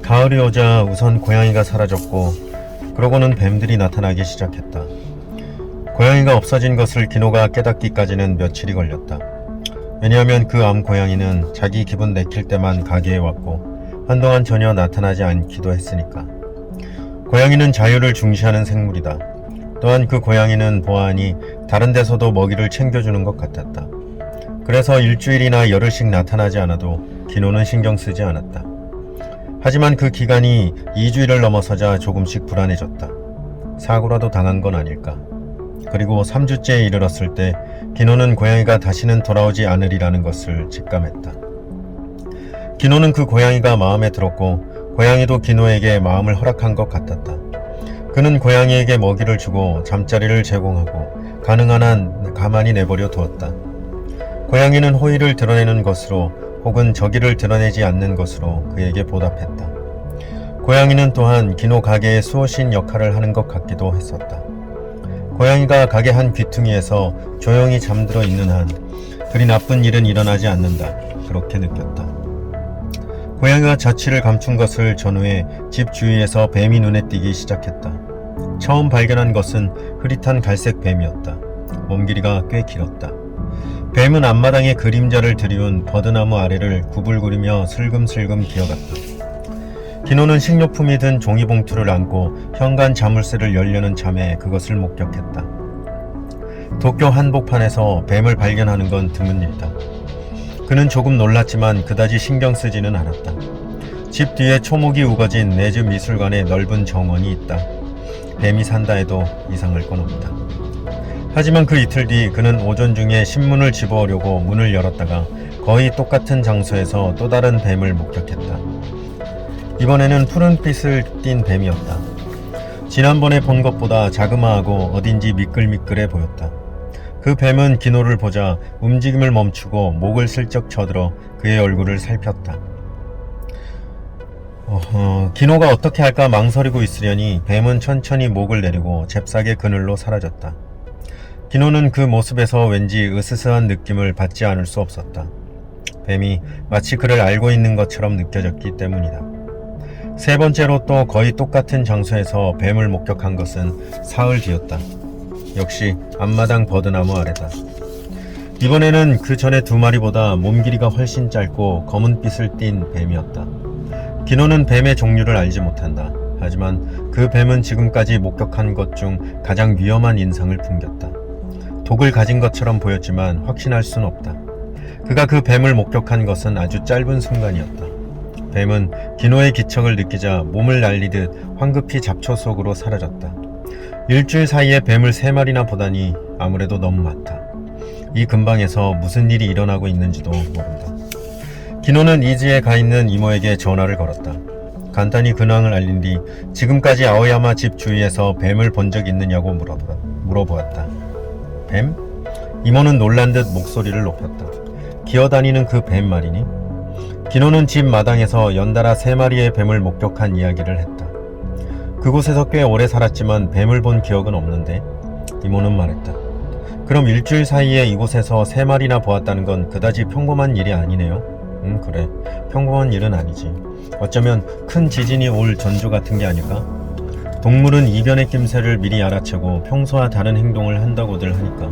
가을이 오자 우선 고양이가 사라졌고 그러고는 뱀들이 나타나기 시작했다. 고양이가 없어진 것을 기노가 깨닫기까지는 며칠이 걸렸다. 왜냐하면 그 암 고양이는 자기 기분 내킬 때만 가게에 왔고 한동안 전혀 나타나지 않기도 했으니까. 고양이는 자유를 중시하는 생물이다. 또한 그 고양이는 보아하니 다른 데서도 먹이를 챙겨주는 것 같았다. 그래서 일주일이나 열흘씩 나타나지 않아도 기노는 신경 쓰지 않았다. 하지만 그 기간이 2주일을 넘어서자 조금씩 불안해졌다. 사고라도 당한 건 아닐까. 그리고 3주째에 이르렀을 때 기노는 고양이가 다시는 돌아오지 않으리라는 것을 직감했다. 기노는 그 고양이가 마음에 들었고 고양이도 기노에게 마음을 허락한 것 같았다. 그는 고양이에게 먹이를 주고 잠자리를 제공하고 가능한 한 가만히 내버려 두었다. 고양이는 호의를 드러내는 것으로 혹은 저기를 드러내지 않는 것으로 그에게 보답했다. 고양이는 또한 기노 가게의 수호신 역할을 하는 것 같기도 했었다. 고양이가 가게 한 귀퉁이에서 조용히 잠들어 있는 한 그리 나쁜 일은 일어나지 않는다. 그렇게 느꼈다. 고양이가 자취를 감춘 것을 전후해 집 주위에서 뱀이 눈에 띄기 시작했다. 처음 발견한 것은 흐릿한 갈색 뱀이었다. 몸길이가 꽤 길었다. 뱀은 앞마당에 그림자를 들이운 버드나무 아래를 구불구리며 슬금슬금 기어갔다. 기노는 식료품이 든 종이봉투를 안고 현관 자물쇠를 열려는 참에 그것을 목격했다. 도쿄 한복판에서 뱀을 발견하는 건 드문 일이다. 그는 조금 놀랐지만 그다지 신경 쓰지는 않았다. 집 뒤에 초목이 우거진 내즈 미술관에 넓은 정원이 있다. 뱀이 산다 해도 이상할 건 없다. 하지만 그 이틀 뒤 그는 오전 중에 신문을 집어오려고 문을 열었다가 거의 똑같은 장소에서 또 다른 뱀을 목격했다. 이번에는 푸른빛을 띤 뱀이었다. 지난번에 본 것보다 자그마하고 어딘지 미끌미끌해 보였다. 그 뱀은 기노를 보자 움직임을 멈추고 목을 슬쩍 쳐들어 그의 얼굴을 살폈다. 기노가 어떻게 할까 망설이고 있으려니 뱀은 천천히 목을 내리고 잽싸게 그늘로 사라졌다. 기노는 그 모습에서 왠지 으스스한 느낌을 받지 않을 수 없었다. 뱀이 마치 그를 알고 있는 것처럼 느껴졌기 때문이다. 세 번째로 또 거의 똑같은 장소에서 뱀을 목격한 것은 사흘 뒤였다. 역시 앞마당 버드나무 아래다. 이번에는 그 전에 두 마리보다 몸 길이가 훨씬 짧고 검은빛을 띤 뱀이었다. 기노는 뱀의 종류를 알지 못한다. 하지만 그 뱀은 지금까지 목격한 것 중 가장 위험한 인상을 풍겼다. 독을 가진 것처럼 보였지만 확신할 순 없다. 그가 그 뱀을 목격한 것은 아주 짧은 순간이었다. 뱀은 기노의 기척을 느끼자 몸을 날리듯 황급히 잡초 속으로 사라졌다. 일주일 사이에 뱀을 3마리나 보다니 아무래도 너무 많다. 이 근방에서 무슨 일이 일어나고 있는지도 모른다. 기노는 이지에 가 있는 이모에게 전화를 걸었다. 간단히 근황을 알린 뒤 지금까지 아오야마 집 주위에서 뱀을 본 적 있느냐고 물어보았다. 뱀? 이모는 놀란 듯 목소리를 높였다. 기어다니는 그 뱀 말이니? 기노는 집 마당에서 연달아 3마리의 뱀을 목격한 이야기를 했다. 그곳에서 꽤 오래 살았지만 뱀을 본 기억은 없는데? 이모는 말했다. 그럼 일주일 사이에 이곳에서 3마리나 보았다는 건 그다지 평범한 일이 아니네요. 그래. 평범한 일은 아니지. 어쩌면 큰 지진이 올 전조 같은 게 아닐까? 동물은 이변의 낌새를 미리 알아채고 평소와 다른 행동을 한다고들 하니까.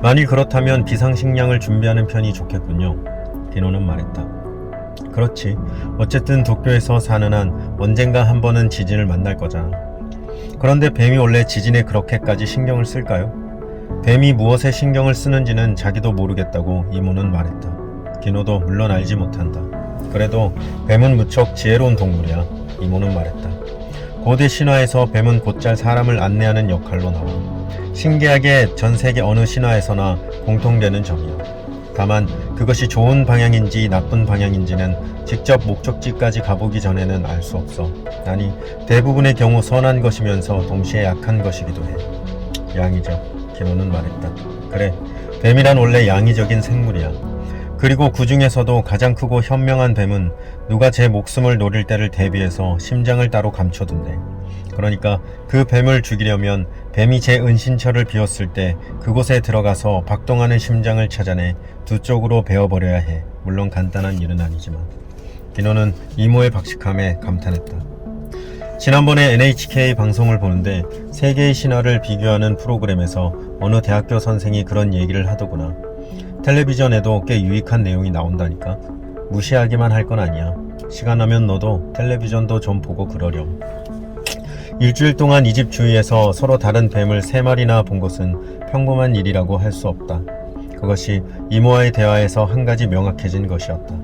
만일 그렇다면 비상식량을 준비하는 편이 좋겠군요. 디노는 말했다. 그렇지. 어쨌든 도쿄에서 사는 한 언젠가 한 번은 지진을 만날 거잖아. 그런데 뱀이 원래 지진에 그렇게까지 신경을 쓸까요? 뱀이 무엇에 신경을 쓰는지는 자기도 모르겠다고 이모는 말했다. 기노도 물론 알지 못한다. 그래도 뱀은 무척 지혜로운 동물이야. 이모는 말했다. 고대 신화에서 뱀은 곧잘 사람을 안내하는 역할로 나와. 신기하게 전 세계 어느 신화에서나 공통되는 점이야. 다만 그것이 좋은 방향인지 나쁜 방향인지는 직접 목적지까지 가보기 전에는 알 수 없어. 아니, 대부분의 경우 선한 것이면서 동시에 약한 것이기도 해. 양이죠. 기노는 말했다. 그래, 뱀이란 원래 양이적인 생물이야. 그리고 그 중에서도 가장 크고 현명한 뱀은 누가 제 목숨을 노릴 때를 대비해서 심장을 따로 감춰둔대. 그러니까 그 뱀을 죽이려면 뱀이 제 은신처를 비웠을 때 그곳에 들어가서 박동하는 심장을 찾아내 두 쪽으로 베어버려야 해. 물론 간단한 일은 아니지만. 기노는 이모의 박식함에 감탄했다. 지난번에 NHK 방송을 보는데 세계의 신화를 비교하는 프로그램에서 어느 대학교 선생이 그런 얘기를 하더구나. 텔레비전에도 꽤 유익한 내용이 나온다니까. 무시하기만 할 건 아니야. 시간 나면 너도 텔레비전도 좀 보고 그러렴. 일주일 동안 이 집 주위에서 서로 다른 뱀을 3마리나 본 것은 평범한 일이라고 할 수 없다. 그것이 이모와의 대화에서 한 가지 명확해진 것이었다.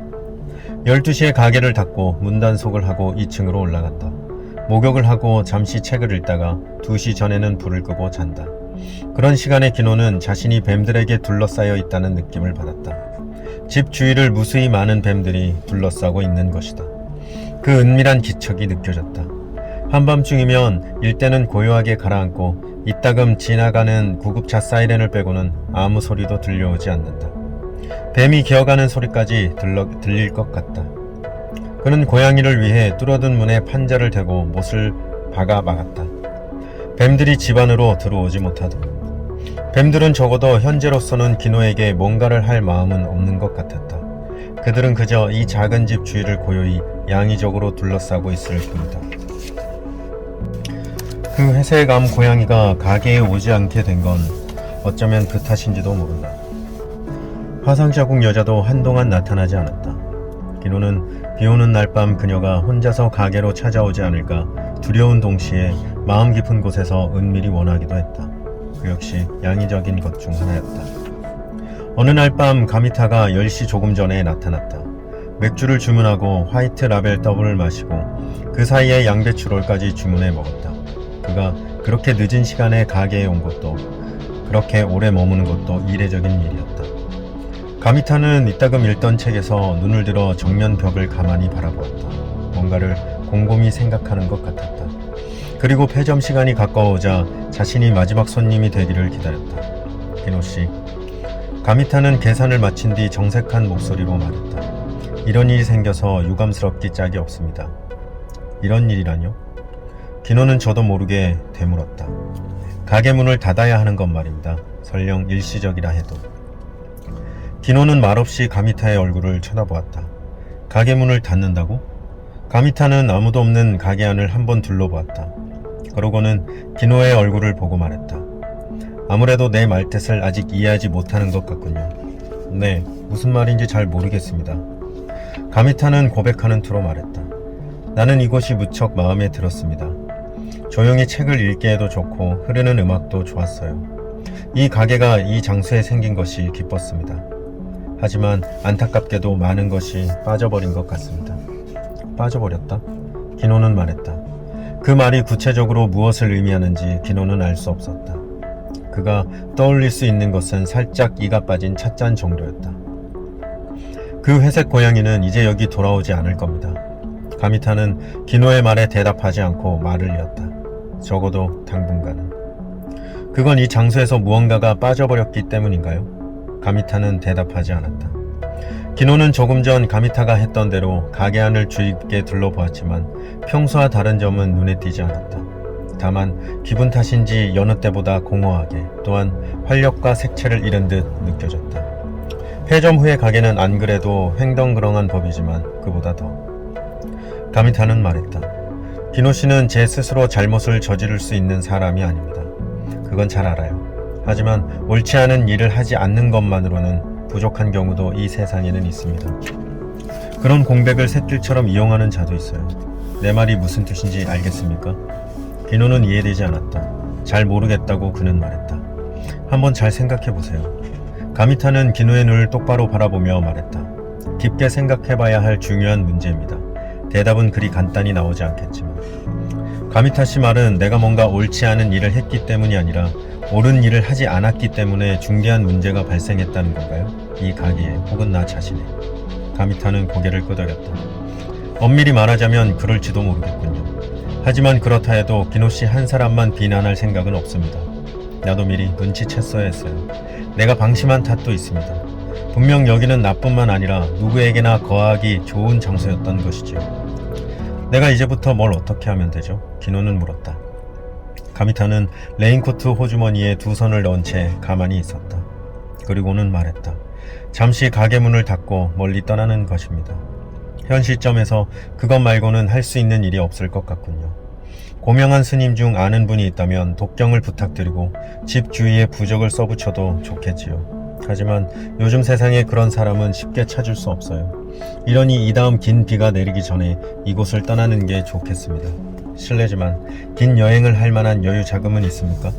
12시에 가게를 닫고 문단속을 하고 2층으로 올라간다. 목욕을 하고 잠시 책을 읽다가 2시 전에는 불을 끄고 잔다. 그런 시간에 기노는 자신이 뱀들에게 둘러싸여 있다는 느낌을 받았다. 집 주위를 무수히 많은 뱀들이 둘러싸고 있는 것이다. 그 은밀한 기척이 느껴졌다. 한밤중이면 일대는 고요하게 가라앉고 이따금 지나가는 구급차 사이렌을 빼고는 아무 소리도 들려오지 않는다. 뱀이 기어가는 소리까지 들릴 것 같다. 그는 고양이를 위해 뚫어둔 문에 판자를 대고 못을 박아 막았다. 뱀들이 집 안으로 들어오지 못하도록. 뱀들은 적어도 현재로서는 기노에게 뭔가를 할 마음은 없는 것 같았다. 그들은 그저 이 작은 집 주위를 고요히 양의적으로 둘러싸고 있을 뿐이다. 그 회색암 고양이가 가게에 오지 않게 된 건 어쩌면 그 탓인지도 모른다. 화상자국 여자도 한동안 나타나지 않았다. 기노는 비오는 날 밤 그녀가 혼자서 가게로 찾아오지 않을까 두려운 동시에 마음 깊은 곳에서 은밀히 원하기도 했다. 그 역시 양의적인 것 중 하나였다. 어느 날 밤 가미타가 10시 조금 전에 나타났다. 맥주를 주문하고 화이트 라벨 더블을 마시고 그 사이에 양배추롤까지 주문해 먹었다. 그가 그렇게 늦은 시간에 가게에 온 것도 그렇게 오래 머무는 것도 이례적인 일이었다. 가미타는 이따금 읽던 책에서 눈을 들어 정면 벽을 가만히 바라보았다. 뭔가를 곰곰이 생각하는 것 같았다. 그리고 폐점 시간이 가까워오자 자신이 마지막 손님이 되기를 기다렸다. 기노씨. 가미타는 계산을 마친 뒤 정색한 목소리로 말했다. 이런 일이 생겨서 유감스럽기 짝이 없습니다. 이런 일이라뇨? 기노는 저도 모르게 되물었다. 가게 문을 닫아야 하는 것 말입니다. 설령 일시적이라 해도. 기노는 말없이 가미타의 얼굴을 쳐다보았다. 가게 문을 닫는다고? 가미타는 아무도 없는 가게 안을 한번 둘러보았다. 그러고는 기노의 얼굴을 보고 말했다. 아무래도 내 말뜻을 아직 이해하지 못하는 것 같군요. 네, 무슨 말인지 잘 모르겠습니다. 가미타는 고백하는 투로 말했다. 나는 이곳이 무척 마음에 들었습니다. 조용히 책을 읽기에도 좋고 흐르는 음악도 좋았어요. 이 가게가 이 장소에 생긴 것이 기뻤습니다. 하지만 안타깝게도 많은 것이 빠져버린 것 같습니다. 빠져버렸다? 기노는 말했다. 그 말이 구체적으로 무엇을 의미하는지 기노는 알 수 없었다. 그가 떠올릴 수 있는 것은 살짝 이가 빠진 찻잔 정도였다. 그 회색 고양이는 이제 여기 돌아오지 않을 겁니다. 가미타는 기노의 말에 대답하지 않고 말을 이었다. 적어도 당분간은. 그건 이 장소에서 무언가가 빠져버렸기 때문인가요? 가미타는 대답하지 않았다. 기노는 조금 전 가미타가 했던 대로 가게 안을 주의 깊게 둘러보았지만 평소와 다른 점은 눈에 띄지 않았다. 다만 기분 탓인지 여느 때보다 공허하게 또한 활력과 색채를 잃은 듯 느껴졌다. 폐점 후의 가게는 안 그래도 횡덩그렁한 법이지만 그보다 더. 가미타는 말했다. 기노 씨는 제 스스로 잘못을 저지를 수 있는 사람이 아닙니다. 그건 잘 알아요. 하지만 옳지 않은 일을 하지 않는 것만으로는 부족한 경우도 이 세상에는 있습니다. 그런 공백을 샛길처럼 이용하는 자도 있어요. 내 말이 무슨 뜻인지 알겠습니까? 기노는 이해되지 않았다. 잘 모르겠다고 그는 말했다. 한번 잘 생각해보세요. 가미타는 기노의 눈을 똑바로 바라보며 말했다. 깊게 생각해봐야 할 중요한 문제입니다. 대답은 그리 간단히 나오지 않겠지만. 가미타 씨 말은 내가 뭔가 옳지 않은 일을 했기 때문이 아니라 옳은 일을 하지 않았기 때문에 중대한 문제가 발생했다는 건가요? 이 가게에 혹은 나 자신에. 가미타는 고개를 끄덕였다. 엄밀히 말하자면 그럴지도 모르겠군요. 하지만 그렇다 해도 기노씨 한 사람만 비난할 생각은 없습니다. 나도 미리 눈치챘어야 했어요. 내가 방심한 탓도 있습니다. 분명 여기는 나뿐만 아니라 누구에게나 거하기 좋은 장소였던 것이지요. 내가 이제부터 뭘 어떻게 하면 되죠? 기노는 물었다. 가미타는 레인코트 호주머니에 두 손을 넣은 채 가만히 있었다. 그리고는 말했다. 잠시 가게 문을 닫고 멀리 떠나는 것입니다. 현 시점에서 그것 말고는 할 수 있는 일이 없을 것 같군요. 고명한 스님 중 아는 분이 있다면 독경을 부탁드리고 집 주위에 부적을 써붙여도 좋겠지요. 하지만 요즘 세상에 그런 사람은 쉽게 찾을 수 없어요. 이러니 이 다음 긴 비가 내리기 전에 이곳을 떠나는 게 좋겠습니다. 실례지만 긴 여행을 할 만한 여유 자금은 있습니까?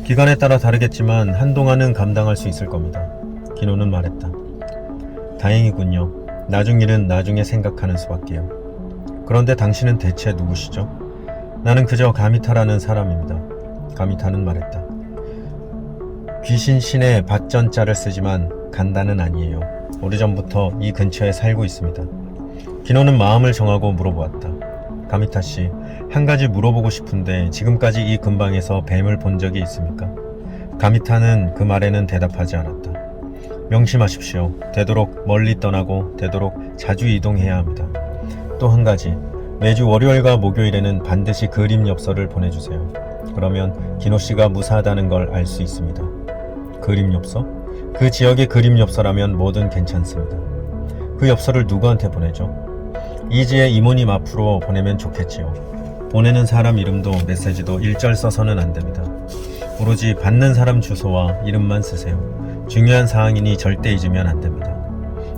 기간에 따라 다르겠지만 한동안은 감당할 수 있을 겁니다. 기노는 말했다. 다행이군요. 나중 일은 나중에 생각하는 수밖에요. 그런데 당신은 대체 누구시죠? 나는 그저 가미타라는 사람입니다. 가미타는 말했다. 귀신 신의 밭전자를 쓰지만 간다는 아니에요. 오래전부터 이 근처에 살고 있습니다. 기노는 마음을 정하고 물어보았다. 가미타 씨, 한 가지 물어보고 싶은데 지금까지 이 근방에서 뱀을 본 적이 있습니까? 가미타는 그 말에는 대답하지 않았다. 명심하십시오. 되도록 멀리 떠나고 되도록 자주 이동해야 합니다. 또 한 가지, 매주 월요일과 목요일에는 반드시 그림 엽서를 보내주세요. 그러면 기노 씨가 무사하다는 걸 알 수 있습니다. 그림 엽서? 그 지역의 그림 엽서라면 뭐든 괜찮습니다. 그 엽서를 누구한테 보내죠? 이지의 이모님 앞으로 보내면 좋겠지요. 보내는 사람 이름도 메시지도 일절 써서는 안 됩니다. 오로지 받는 사람 주소와 이름만 쓰세요. 중요한 사항이니 절대 잊으면 안 됩니다.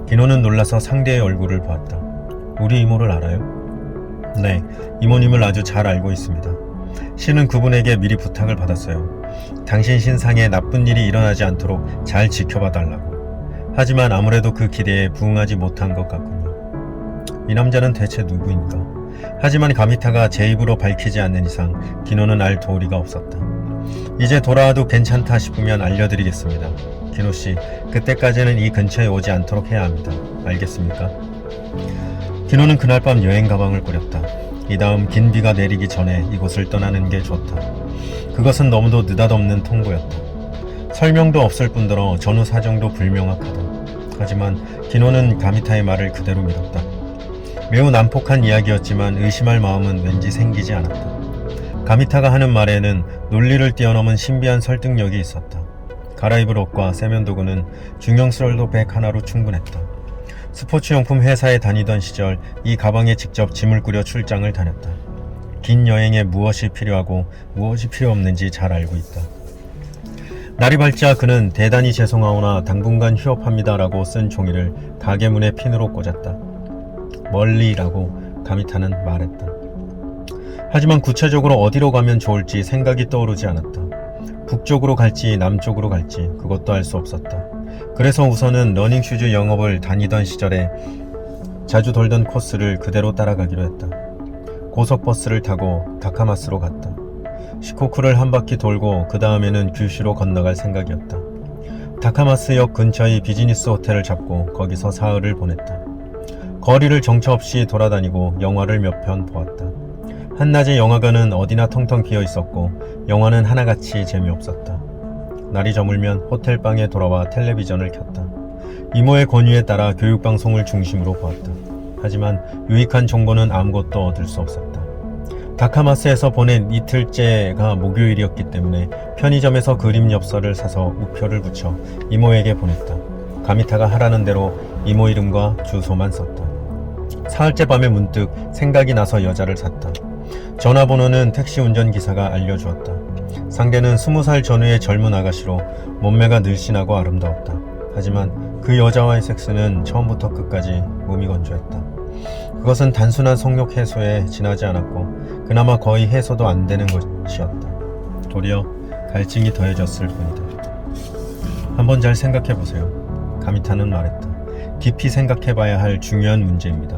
기노는 놀라서 상대의 얼굴을 보았다. 우리 이모를 알아요? 네, 이모님을 아주 잘 알고 있습니다. 신은 그분에게 미리 부탁을 받았어요. 당신 신상에 나쁜 일이 일어나지 않도록 잘 지켜봐 달라고. 하지만 아무래도 그 기대에 부응하지 못한 것 같군요. 이 남자는 대체 누구인가? 하지만 가미타가 제 입으로 밝히지 않는 이상 기노는 알 도리가 없었다. 이제 돌아와도 괜찮다 싶으면 알려드리겠습니다. 기노씨, 그때까지는 이 근처에 오지 않도록 해야 합니다. 알겠습니까? 기노는 그날 밤 여행 가방을 꾸렸다. 이 다음 긴 비가 내리기 전에 이곳을 떠나는 게 좋다. 그것은 너무도 느닷없는 통보였다. 설명도 없을 뿐더러 전후 사정도 불명확하다. 하지만 기노는 가미타의 말을 그대로 믿었다. 매우 난폭한 이야기였지만 의심할 마음은 왠지 생기지 않았다. 가미타가 하는 말에는 논리를 뛰어넘은 신비한 설득력이 있었다. 갈아입을 옷과 세면도구는 중형스럴도 백 하나로 충분했다. 스포츠용품 회사에 다니던 시절 이 가방에 직접 짐을 꾸려 출장을 다녔다. 긴 여행에 무엇이 필요하고 무엇이 필요 없는지 잘 알고 있다. 날이 밝자 그는 대단히 죄송하오나 당분간 휴업합니다라고 쓴 종이를 가게 문에 핀으로 꽂았다. 멀리라고 가미타는 말했다. 하지만 구체적으로 어디로 가면 좋을지 생각이 떠오르지 않았다. 북쪽으로 갈지 남쪽으로 갈지 그것도 알 수 없었다. 그래서 우선은 러닝슈즈 영업을 다니던 시절에 자주 돌던 코스를 그대로 따라가기로 했다. 고속버스를 타고 다카마스로 갔다. 시코쿠를 한 바퀴 돌고 그 다음에는 규슈로 건너갈 생각이었다. 다카마스역 근처의 비즈니스 호텔을 잡고 거기서 사흘을 보냈다. 거리를 정처 없이 돌아다니고 영화를 몇 편 보았다. 한낮에 영화관은 어디나 텅텅 비어 있었고 영화는 하나같이 재미없었다. 날이 저물면 호텔방에 돌아와 텔레비전을 켰다. 이모의 권유에 따라 교육방송을 중심으로 보았다. 하지만 유익한 정보는 아무것도 얻을 수 없었다. 다카마스에서 보낸 이틀째가 목요일이었기 때문에 편의점에서 그림 엽서를 사서 우표를 붙여 이모에게 보냈다. 가미타가 하라는 대로 이모 이름과 주소만 썼다. 사흘째 밤에 문득 생각이 나서 여자를 샀다. 전화번호는 택시 운전기사가 알려주었다. 상대는 20살 전후의 젊은 아가씨로 몸매가 늘씬하고 아름다웠다. 하지만 그 여자와의 섹스는 처음부터 끝까지 무미건조했다. 그것은 단순한 성욕 해소에 지나지 않았고 그나마 거의 해소도 안 되는 것이었다. 도리어 갈증이 더해졌을 뿐이다. 한번 잘 생각해보세요. 가미타는 말했다. 깊이 생각해봐야 할 중요한 문제입니다.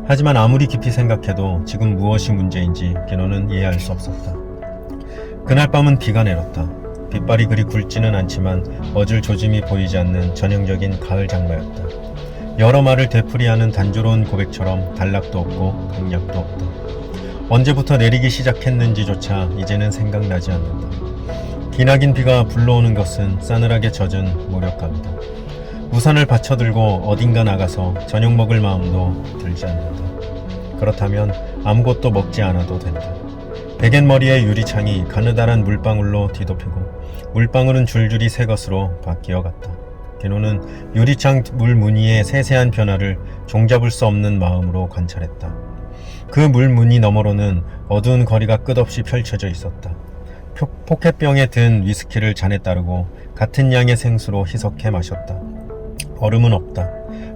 하지만 아무리 깊이 생각해도 지금 무엇이 문제인지 기노는 이해할 수 없었다. 그날 밤은 비가 내렸다. 빗발이 그리 굵지는 않지만 멎을 조짐이 보이지 않는 전형적인 가을 장마였다. 여러 말을 되풀이하는 단조로운 고백처럼 단락도 없고 강약도 없다. 언제부터 내리기 시작했는지조차 이제는 생각나지 않는다. 기나긴 비가 불러오는 것은 싸늘하게 젖은 모략감이다. 우산을 받쳐들고 어딘가 나가서 저녁 먹을 마음도 들지 않는다. 그렇다면 아무것도 먹지 않아도 된다. 베갯머리의 유리창이 가느다란 물방울로 뒤덮이고 물방울은 줄줄이 새 것으로 바뀌어 갔다. 기노는 유리창 물 무늬의 세세한 변화를 종잡을 수 없는 마음으로 관찰했다. 그 물 무늬 너머로는 어두운 거리가 끝없이 펼쳐져 있었다. 포켓병에 든 위스키를 잔에 따르고 같은 양의 생수로 희석해 마셨다. 얼음은 없다.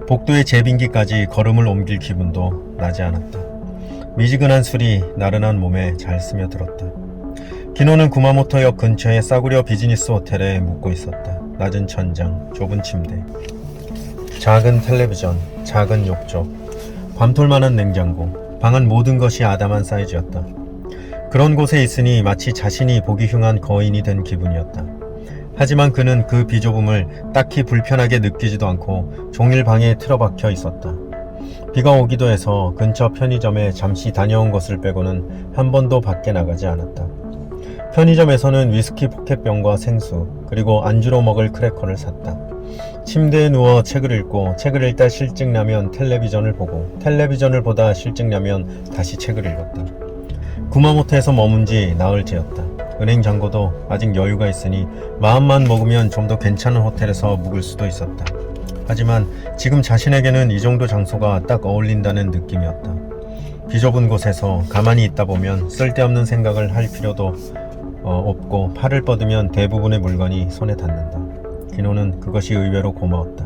복도의 제빙기까지 걸음을 옮길 기분도 나지 않았다. 미지근한 술이 나른한 몸에 잘 스며들었다. 기노는 구마모토역 근처의 싸구려 비즈니스 호텔에 묵고 있었다. 낮은 천장, 좁은 침대, 작은 텔레비전, 작은 욕조, 밤톨만한 냉장고, 방은 모든 것이 아담한 사이즈였다. 그런 곳에 있으니 마치 자신이 보기 흉한 거인이 된 기분이었다. 하지만 그는 그 비좁음을 딱히 불편하게 느끼지도 않고 종일 방에 틀어박혀 있었다. 비가 오기도 해서 근처 편의점에 잠시 다녀온 것을 빼고는 한 번도 밖에 나가지 않았다. 편의점에서는 위스키 포켓병과 생수, 그리고 안주로 먹을 크래커를 샀다. 침대에 누워 책을 읽고 책을 읽다 실증나면 텔레비전을 보고 텔레비전을 보다 실증나면 다시 책을 읽었다. 구마모토에서 머문 지 나흘째였다. 은행 잔고도 아직 여유가 있으니 마음만 먹으면 좀 더 괜찮은 호텔에서 묵을 수도 있었다. 하지만 지금 자신에게는 이 정도 장소가 딱 어울린다는 느낌이었다. 비좁은 곳에서 가만히 있다 보면 쓸데없는 생각을 할 필요도 없고 팔을 뻗으면 대부분의 물건이 손에 닿는다. 기노는 그것이 의외로 고마웠다.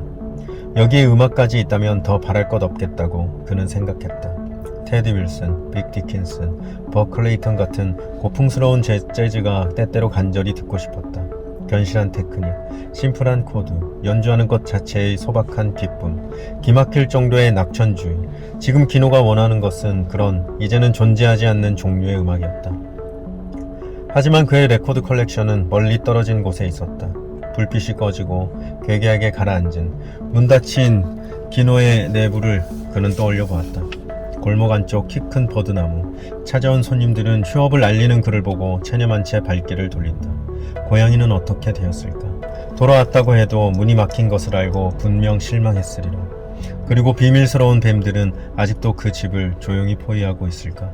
여기에 음악까지 있다면 더 바랄 것 없겠다고 그는 생각했다. 테디 윌슨, 빅 디킨슨, 버 클레이턴 같은 고풍스러운 재즈가 때때로 간절히 듣고 싶었다. 견실한 테크닉, 심플한 코드, 연주하는 것 자체의 소박한 기쁨, 기막힐 정도의 낙천주의. 지금 기노가 원하는 것은 그런 이제는 존재하지 않는 종류의 음악이었다. 하지만 그의 레코드 컬렉션은 멀리 떨어진 곳에 있었다. 불빛이 꺼지고 괴괴하게 가라앉은 문 닫힌 기노의 내부를 그는 떠올려 보았다. 골목 안쪽 키 큰 버드나무. 찾아온 손님들은 휴업을 알리는 그를 보고 체념한 채 발길을 돌린다. 고양이는 어떻게 되었을까? 돌아왔다고 해도 문이 막힌 것을 알고 분명 실망했으리라. 그리고 비밀스러운 뱀들은 아직도 그 집을 조용히 포위하고 있을까?